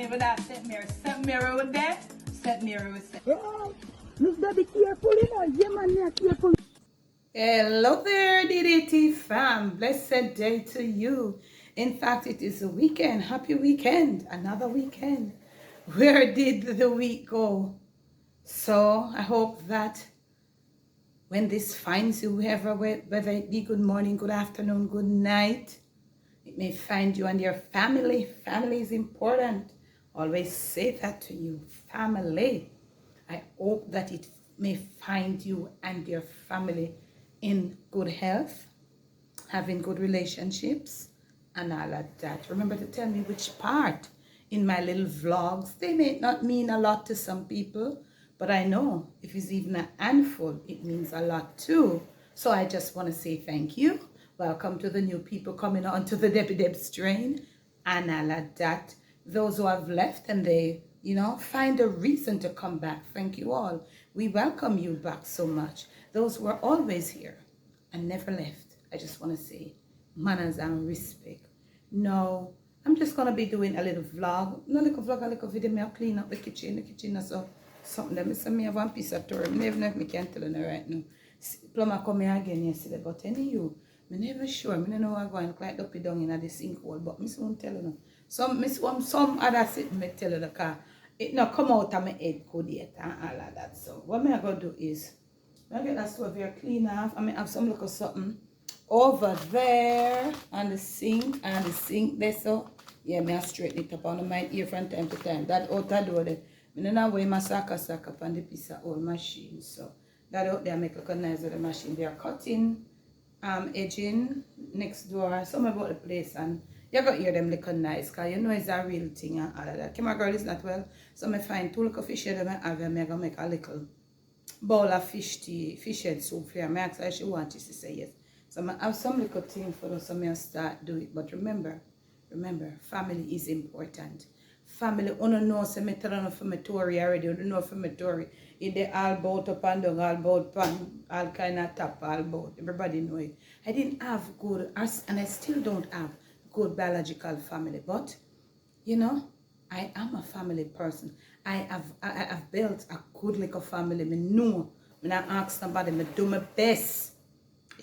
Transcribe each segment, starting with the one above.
with that St. Mary. St. Mary was there. St. Mary was there. Oh, Miss Daddy careful, you know. Yeah, man, yeah, careful. Hello there, DDT fam. Blessed day to you. In fact, it is a weekend. Happy weekend. Another weekend. Where did the week go? So I hope that when this finds you, whether it be good morning, good afternoon, good night, it may find you and your family. Family is important. Always say that to you. Family. I hope that it may find you and your family in good health, having good relationships, and all of that. Remember to tell me which part in my little vlogs. They may not mean a lot to some people, but I know if it's even a handful, it means a lot too. So I just want to say thank you. Welcome to the new people coming on to the Debbie Deb's train, and all of that. Those who have left and they, find a reason to come back. Thank you all. We welcome you back so much. Those who are always here and never left, I just want to say manners and respect. No, I'm just going to be doing a little vlog. No little vlog, a little video. I'll clean up the kitchen is so something that me have one piece of tour. I never know if I can tell you right now. Plumber come here again yesterday, but any you, I'm never sure. I don't know how I'm going to quite up it down in the sinkhole, but I won't tell you. Some other sit me tell you the car. It not come out of my head good yet and all of that. So what I'm going to do is I get that stove here clean off. I have some little something over there on the sink there. So yeah, I straighten it up on my ear from time to time. That out the door there. I don't know where my sack up on the piece of old machine. So that out there make look nice with the machine. They are cutting, edging next door. Some about the place, and you got to hear them look nice because you know it's a real thing and all of that. My girl is not well, so I find two little fish head and I have them. I'm going to make a little bowl of fish head soup for her. I asked her if she wants to say yes. So I have some little thing for us, so I start do it. But remember, family is important. Family, you know, so I tell you from my story already. You know from my story. If they all bout up and down, all bout pan, all kind of top, all bout. Everybody know it. I didn't have good, and I still don't have good biological family. But, I am a family person. I have built a good little family. I know. When I ask somebody, I do my best.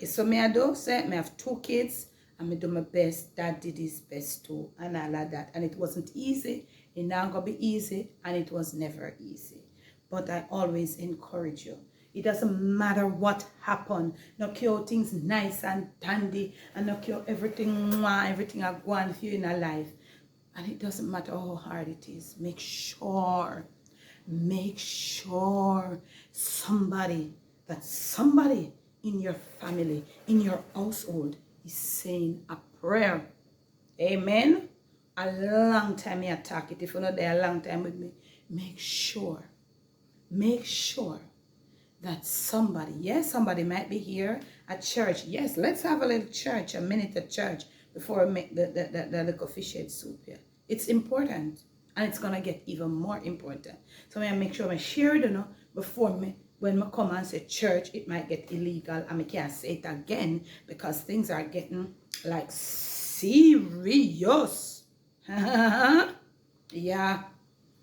So I do say, I have 2 kids. And I do my best. Dad did his best too. And all of that. And it wasn't easy. It not going to be easy. And it was never easy. But I always encourage you. It doesn't matter what happened. No care things nice and dandy. And no care everything I go on for you in a life. And it doesn't matter how hard it is. Make sure somebody in your family, in your household is saying a prayer. Amen. A long time I talk it. If you're not there a long time with me, make sure that somebody might be here at church. Yes, let's have a little church, a minute at church before I make the little fish head soup here. It's important, and it's gonna get even more important. So I make sure I share it, before when I come and say church, it might get illegal, and I can't say it again because things are getting like serious. Yeah.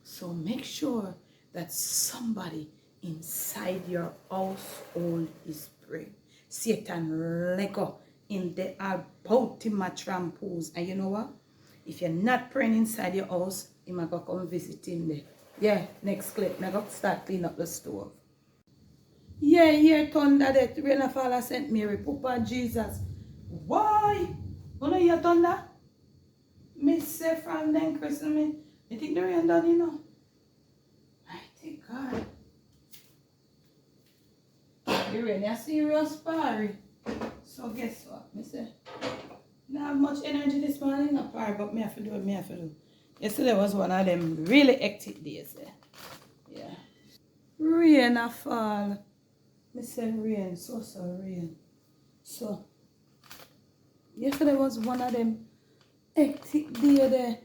So make sure that somebody inside your household is praying. Satan let go in the Baltimore trampoos. And you know what? If you're not praying inside your house, you might go come visit in there. Yeah, next clip. I'm going to start clean up the stove. Yeah, thunder that rain of fall St. Mary. Papa Jesus. Why? You know your thunder? Miss say from then Christmas. You think the rain done, Mighty God. The rain is serious party. So guess what? I say, not have much energy this morning, no party, but me have to do what me have to do. Yesterday was one of them really hectic days there. Yeah. Rain a fall. Me say rain, so rain. So yesterday was one of them hectic days there.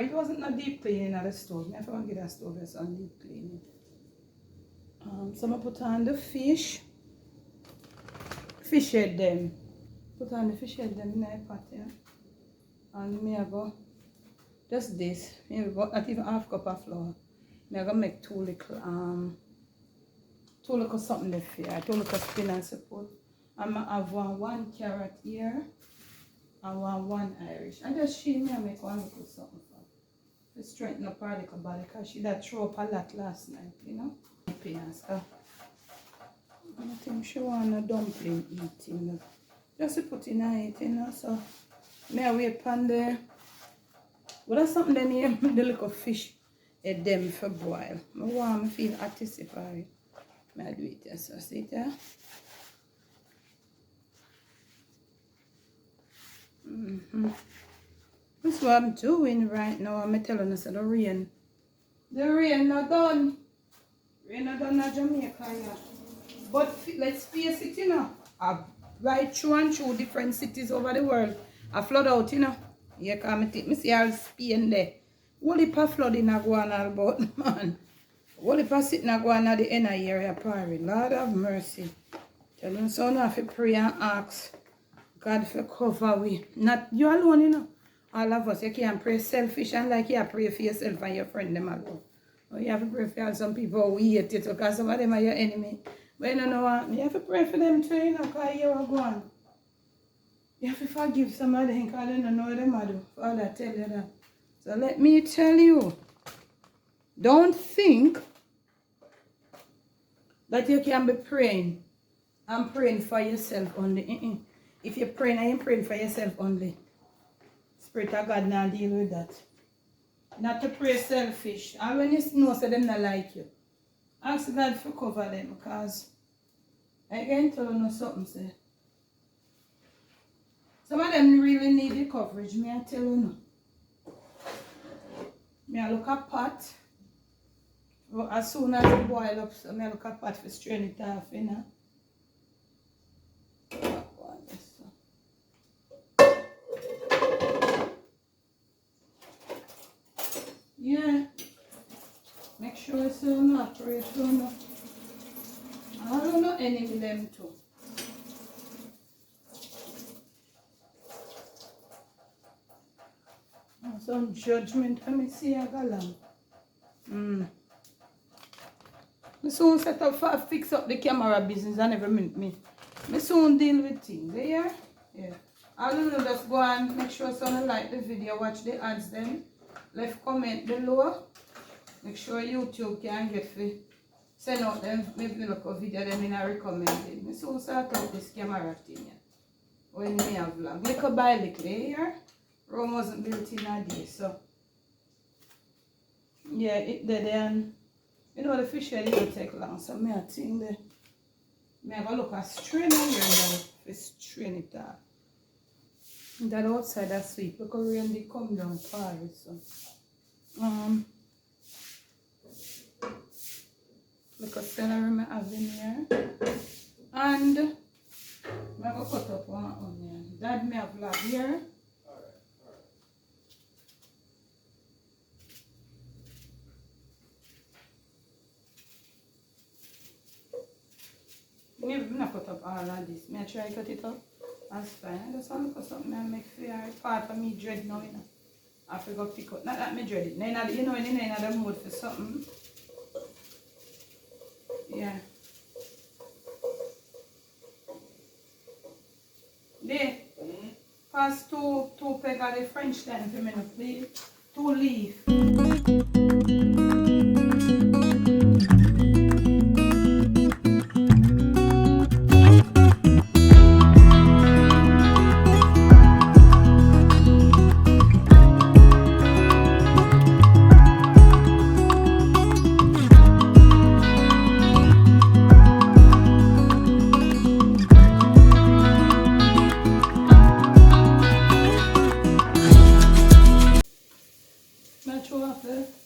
it wasn't no deep cleaning at the stove. I forgot to get a stove that's on deep cleaning. So I'm gonna put on the fish head them. Put on the fish head them in the pot, yeah. And me I go just this. Maybe about not even half cup of flour. Me I go make two little something left here. Two little spinach support. I'm gonna have one carrot here and one Irish. I just she me I make one little something for to strengthen up her little body because she that throw up a lot last night, you know. So I think she want a dumpling eating. Just to put in her eating, you know. So me I wait on the well, that's something then here the little fish head them for boil. I want to feel anticipatory. I do it just so see it there. That's what I'm doing right now. I'm telling us the rain not done. Rain not done in Jamaica yet. But let's face it, you know. Right through and through different cities over the world. A flood out, you know. Yeah, because I think I see all Spain there. What if a flooding a go on all about, man? What if I sitting a go on at the end of the area party? Lord have mercy. Tell them so now if you pray and ask God for cover we. Not you alone, you know. All of us, you can't pray selfish and like you pray for yourself and your friend them alone. Or you have to pray for some people who hate it because some of them are your enemy. But you don't know what? You have to pray for them too, you know, because you are going. You have to forgive some of them because they don't know what they do. Father tell you that. So let me tell you. Don't think that you can be praying and praying for yourself only. If you're praying and you're praying for yourself only, Spirit of God now deal with that. Not to pray selfish. And when you know so them not like you, ask God to cover them because I can tell you something say. Some of them really need the coverage, me I tell you no. Me I look at pot. As soon as it boil up, so I look at pot for strain it off, you know. Yeah. Make sure it's not pray so no. I don't know any of them too. Some judgment, let me see a galang. I soon set up for fix up the camera business and every minute me. I soon deal with things. Yeah? Yeah. All you know, just go and make sure someone like the video, watch the ads then. Left comment below. Make sure YouTube can get for send out them maybe look a video them in a recommended. I soon start out this camera thing. Yeah. When me have vlog. Little by little here. Rome wasn't built in a day, so yeah, it did and you know the fish head will take long, so me I think the me have a look at strain here now to strain it out. That outside that sweet because rain they come down far, so look at celery I have in here and I go cut up one onion. That me have lab here. Maybe I'm not cut up all of this. May I try to cut it up? That's fine. I just want to cut something and make fair part of me dread now, you know. I have to go pick up. Not that me dread it. You know, when you're in the mood for something. Yeah. There. Pass two peg of the French time for me, please. 2 leaf.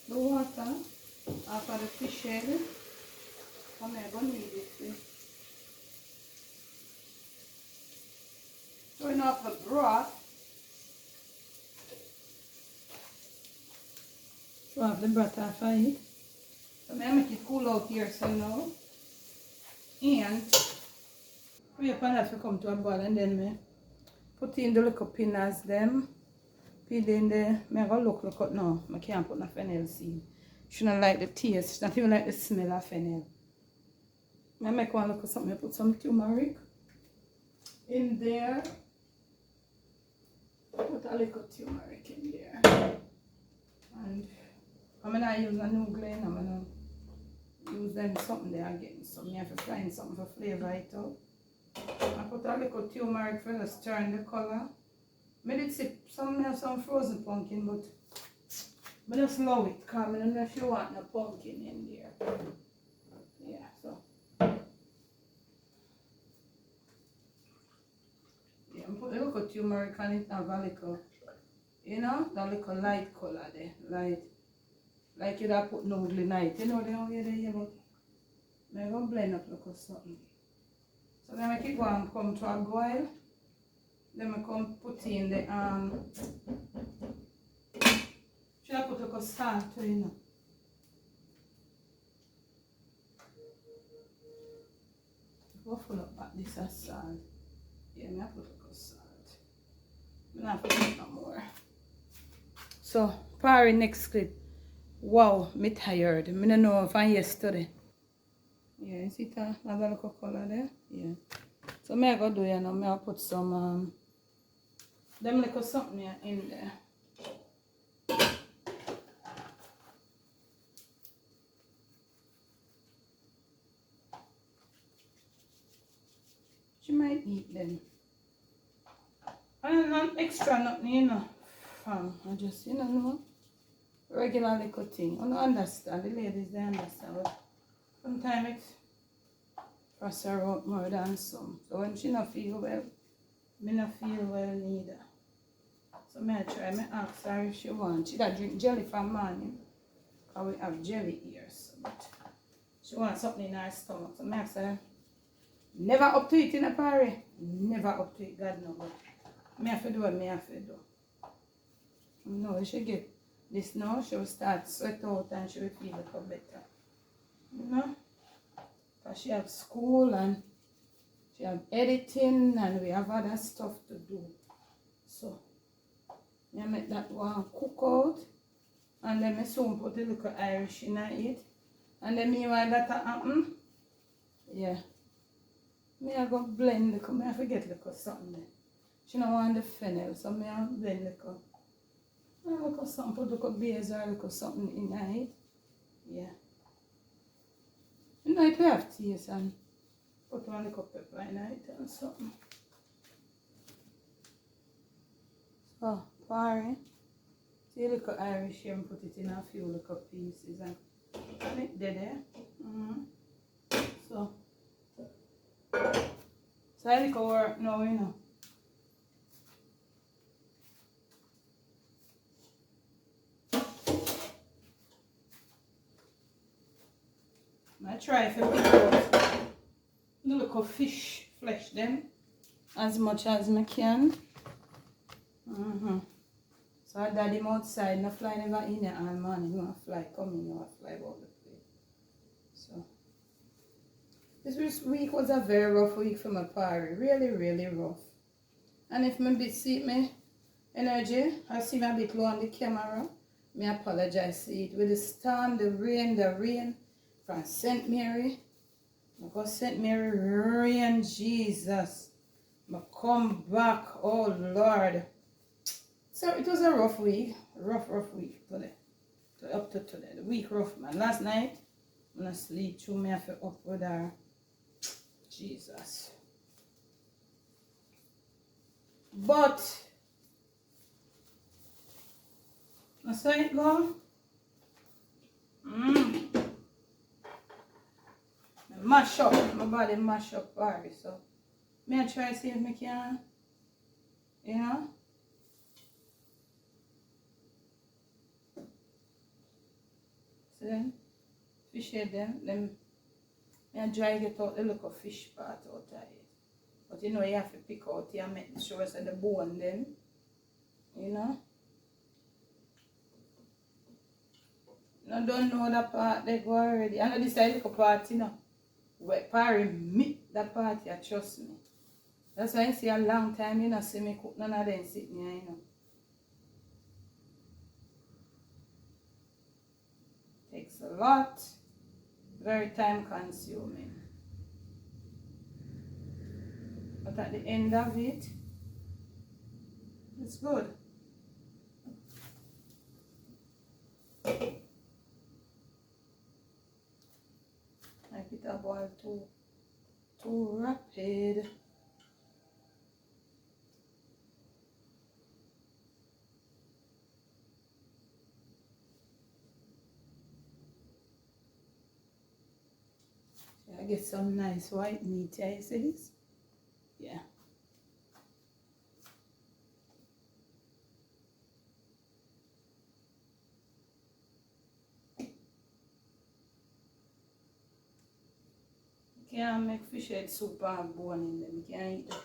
The water after the fish head. I'm going to need it. Turn off the broth. Swap the butter for it. So I make it cool out here so now. And wait for that to come to a boil and then me put in the little peanuts them. Peel in the, I go look out now. I can't put no fennel seed. Shouldn't like the taste, not even like the smell of fennel. I make one look at something, I put some turmeric in there. Put a little turmeric in there. And I'm not using a new blend, I'm gonna use them something there again. So I have to find something for flavor it out. I put a little turmeric for just turn the color. I did see some frozen pumpkin, but I just love it because I don't know if you want no pumpkin in there. Yeah, so. Yeah, I put a little turmeric on it and a little, you know, that little light color there. Light. Like you'd have put noodle in it. You know the way they here, but I'm going to blend up little something. So then I keep on come to a boil. Then I come put in the should I put a little salt to it, you know? Go full up back this as salt. Yeah, I put a little salt. I'm not putting no more. So, for next clip. Wow, me tired. I don't know if I'm yesterday. Yeah, you see that? Have a little color there? Yeah. So I go do you know, I put some them little something here in there. She might eat them. And not extra nothing, you know. I just, you know, regular little thing. I don't understand. The ladies, they understand. But sometimes it's cross her out more than some. So when she not feel well, me not feel well neither. So I try, I ask her if she wants. She got drink jelly for morning. Because we have jelly here. So, but she wants something in her stomach. So I ask her, never up to it in a party. Never up to it, God no. But I have to do what I have to do. No, she get this now, she will start sweat out and she will feel a little better. You know? Because she have school and she have editing and we have other stuff to do. So, I make that one cook out and then I soon put a little Irish in it. And then meanwhile that happen, yeah. I go blend the I forget little something there. She don't want the fennel, so I blend little. Look at something, put little basil or look something in it. Yeah. You know it will have taste and put one little pepper in it and something. So, parry. See a little Irish here and put it in a few little pieces and it there. So I little work now, you know. I try to pick out the little fish flesh them as much as I can. So I dad him outside, no fly never in there all morning, no fly coming, no fly about the place. So this week was a very rough week for my party, really, really rough. And if me see me energy, I see me a bit low on the camera, me apologize to it. With the storm, the rain from St. Mary. I go St. Mary rain, Jesus. I come back, oh Lord. So it was a rough week, rough week today. Up to today, the week rough, man. Last night, when I sleep through, me I feel up with her. Jesus. But I saw it go. Mash up, my body mash up party. So me I try to see if I can, you know. So then fish head them I try to get out the little fish part out of it. But you know you have to pick out here and make sure it's the bone then. You know? I don't know that part they go already. I know this is a little party now. Where party meet that party, I trust me. That's why I see a long time you know see me cook none of them sitting here, you know. Takes a lot, very time consuming. But at the end of it, it's good. Like it a boil too rapid. I get some nice white meat. Yeah, you see this? Yeah. You can't make fish head soup and bone in them. You can't eat that.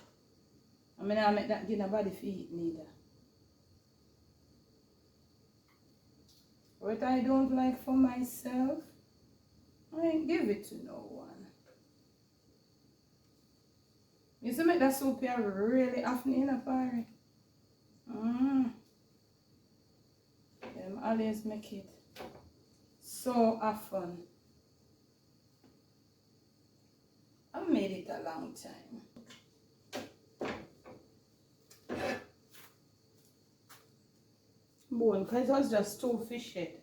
I mean, I make that give nobody for eat neither. What I don't like for myself, I ain't give it to no one. You used to make that soup here really often in a party. Them always make it so often. I made it a long time. Bone, because it was just 2 fish head.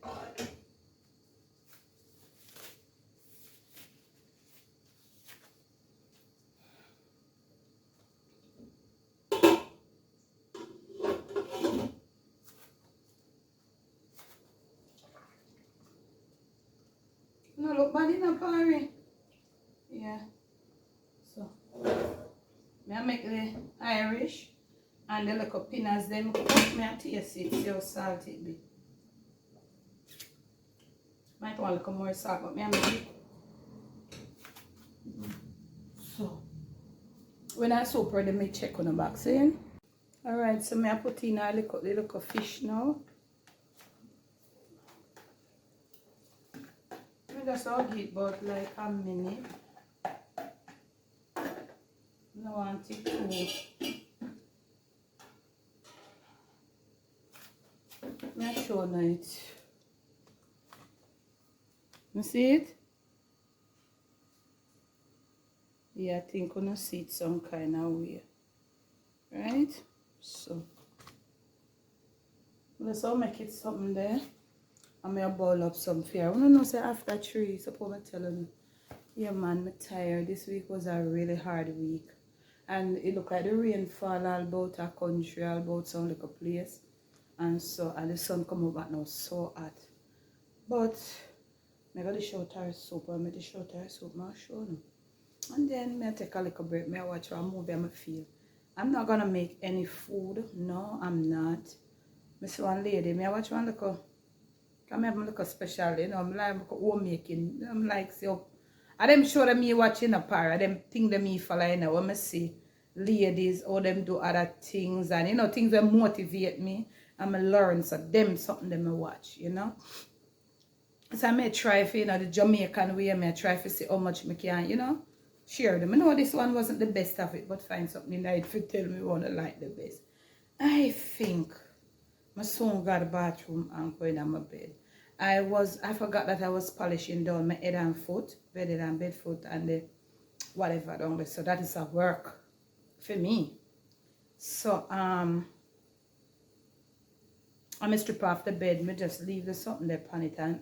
No look bad in a party. Yeah. So, I make the Irish and the little pinners them cook me and taste it, see how salty it be. Might want a little more salt, but I make it. So, when I soup ready, I check on the back saying. Alright, so I put in a little fish now. I just hug it about like a minute. I don't want it too. I'm sure now it. You see it? Yeah, I think I'm gonna see it some kind of way. Right? So let's all make it something there. I'm gonna boil up some fear. I wanna know say after 3, suppose I'm telling you. Yeah man, I'm tired. This week was a really hard week. And it look like the rain fall all about a country, all about some little place. And so and the sun come up back now so hot. But I got the shorter soup, I made the shorter soup, I'll show you. And then I take a little break, I watch a movie and I feel. I'm not gonna make any food. No, I'm not. I see one lady, I watch one little, I have a little special, you know, I'm like homemaking. I'm like, so I them show them me watching a par, I them think them me follow, you know, when I see ladies, how them do other things, and you know, things that motivate me, and I learn, so them something them I watch, you know. So I may try for, you know, the Jamaican way, I may try to see how much I can, you know, share them. I know this one wasn't the best of it, but find something that if you tell me one I like the best. I think my son got a bathroom and going on my bed. I forgot that I was polishing down my head and foot, bed and bed foot and the whatever down there. So that is a work for me. So I'm gonna strip off the bed, me just leave the something there on it and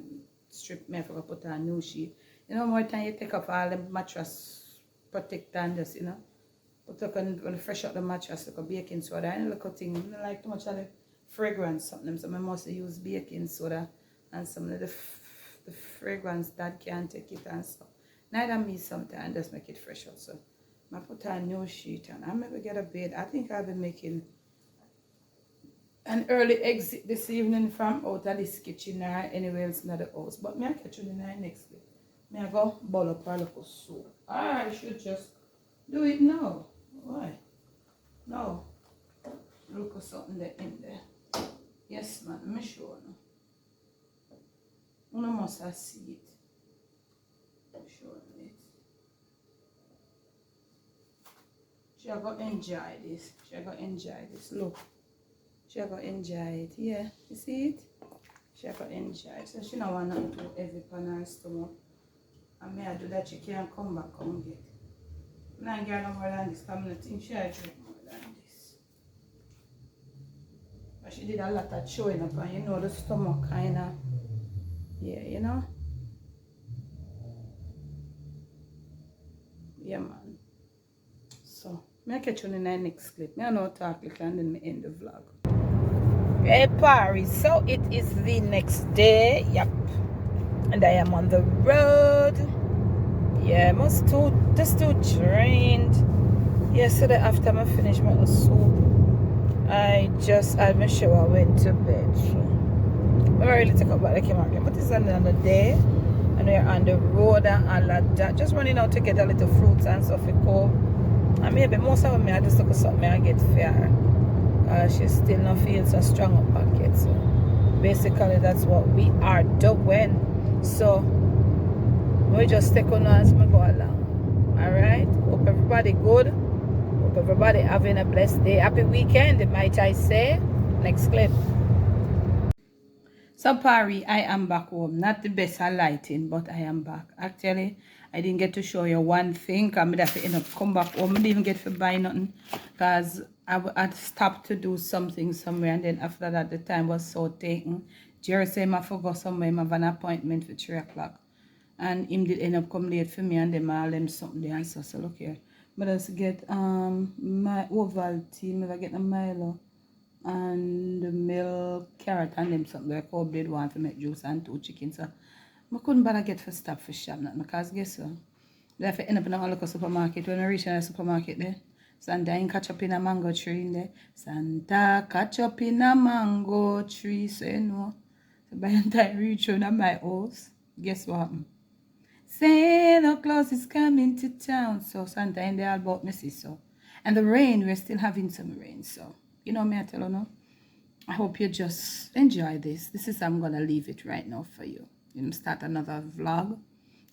strip me, I forgot put on a new sheet. You know, more time you take off all the mattress protector and just, you know, put up and fresh up the mattress like a baking soda and little thing. I like too much of the fragrance something, so I mostly use baking soda and some of the fragrance that can take it and stuff. Neither me sometimes just make it fresh out. So I put on a new sheet and I maybe get a bed. I think I'll be making an early exit this evening from out of this kitchen or anywhere else in the house. But me I catch you in the next day. Me I go boil up a little soup. I should just do it now. Why? No. Look at something there in there. Yes man, I'm sure. Una must have see it. Show it. She gonna enjoy this. She gonna enjoy this. Look. She gonna enjoy it. Yeah, you see it? She gonna enjoy it. So she don't want to do every pan her stomach. And may I do that she can't come back and get. I don't get no more than this. I don't think she drink more than this. But she did a lot of chewing up and you know the stomach kinda. Yeah, you know? Yeah, man. So, I'll catch you in the next clip. I know talk like and then end the vlog. Hey, Paris. So, it is the next day. Yep. And I am on the road. Yeah, just too drained. Yesterday, after I finished my soup, I just had my shower, went to bed. So, I really take up about the camera again. But it's another day. And we're on the road and all of that. Just running out to get a little fruits and stuff. And maybe most of them I just look at something and get fair. She still not feels so strong up back yet. So basically that's what we are doing. So we just take on as we go along. Alright? Hope everybody good. Hope everybody having a blessed day. Happy weekend, might I say. Next clip. So Pari, I am back home. Not the best at lighting, but I am back. Actually, I didn't get to show you one thing. I'm going to end up come back home. I didn't even get to buy nothing because I stopped to do something somewhere. And then after that, the time was so taken. Jerry said I forgot somewhere. I have an appointment for 3 o'clock. And him did end up come late for me. And then I left something there. And so look here. But let's get my Ovaltine. Maybe I get a Milo. And the milk, carrot, and them something like cold blade one to make juice and 2 chickens. So I couldn't bother get for stop for shop nothing because guess what? They have to end up in a local supermarket. When I reach in a supermarket there, Santa ain't catch up in a mango tree in there. Santa catch up in a mango tree, so you know. So by the time I reach on my house, guess what happened? Santa Claus is coming to town. So Santa and they all bought me so. And the rain, we're still having some rain, so. You know me, I tell you no. I hope you just enjoy this. This is I'm gonna leave it right now for you. You know, start another vlog.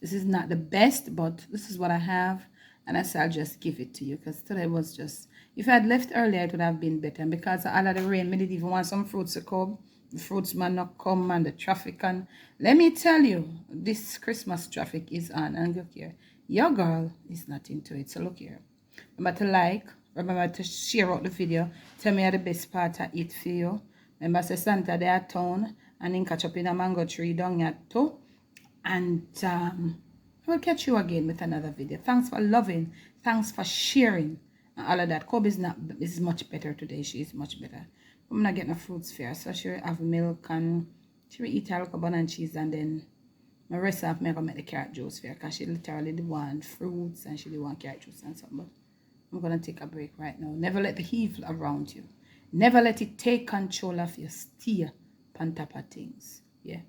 This is not the best, but this is what I have, and I said I'll just give it to you because today was just. If I had left earlier, it would have been better. And because of all of the rain, I didn't even want some fruits to come. The fruits man not come and the traffic and let me tell you, this Christmas traffic is on. And look here, your girl is not into it. So look here. Remember to like. Remember to share out the video. Tell me the best part I eat for you. Remember say Santa they are town and then catch up in a mango tree down here too. And we'll catch you again with another video. Thanks for loving. Thanks for sharing. And all of that. Kobe is much better today. She is much better. I'm not getting a fruits fair. So she will have milk and she will eat her banana and cheese and then my rest of me I gonna make the carrot juice fair because she literally did want fruits and she did want carrot juice and something. But I'm going to take a break right now. Never let the evil around you. Never let it take control of you. Steer on top of things. Yeah.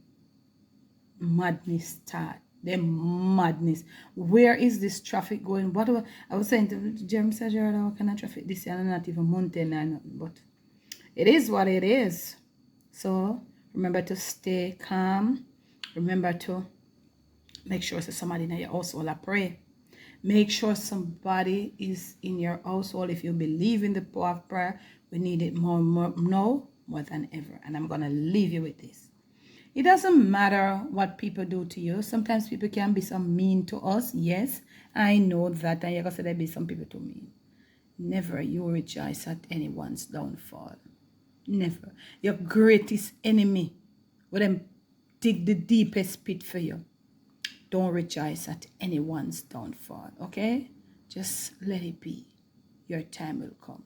Madness start. The madness. Where is this traffic going? What do I was saying to Jeremy said, what kind of traffic this year? Not even mountain or nothing. But it is what it is. So remember to stay calm. Remember to make sure that somebody in your household I pray. Make sure somebody is in your household. If you believe in the power of prayer, we need it more than ever. And I'm going to leave you with this. It doesn't matter what people do to you. Sometimes people can be so mean to us. Yes, I know that. And you're going to say there be some people too mean. Never you rejoice at anyone's downfall. Never. Your greatest enemy will them dig the deepest pit for you. Don't rejoice at anyone's downfall, okay? Just let it be. Your time will come.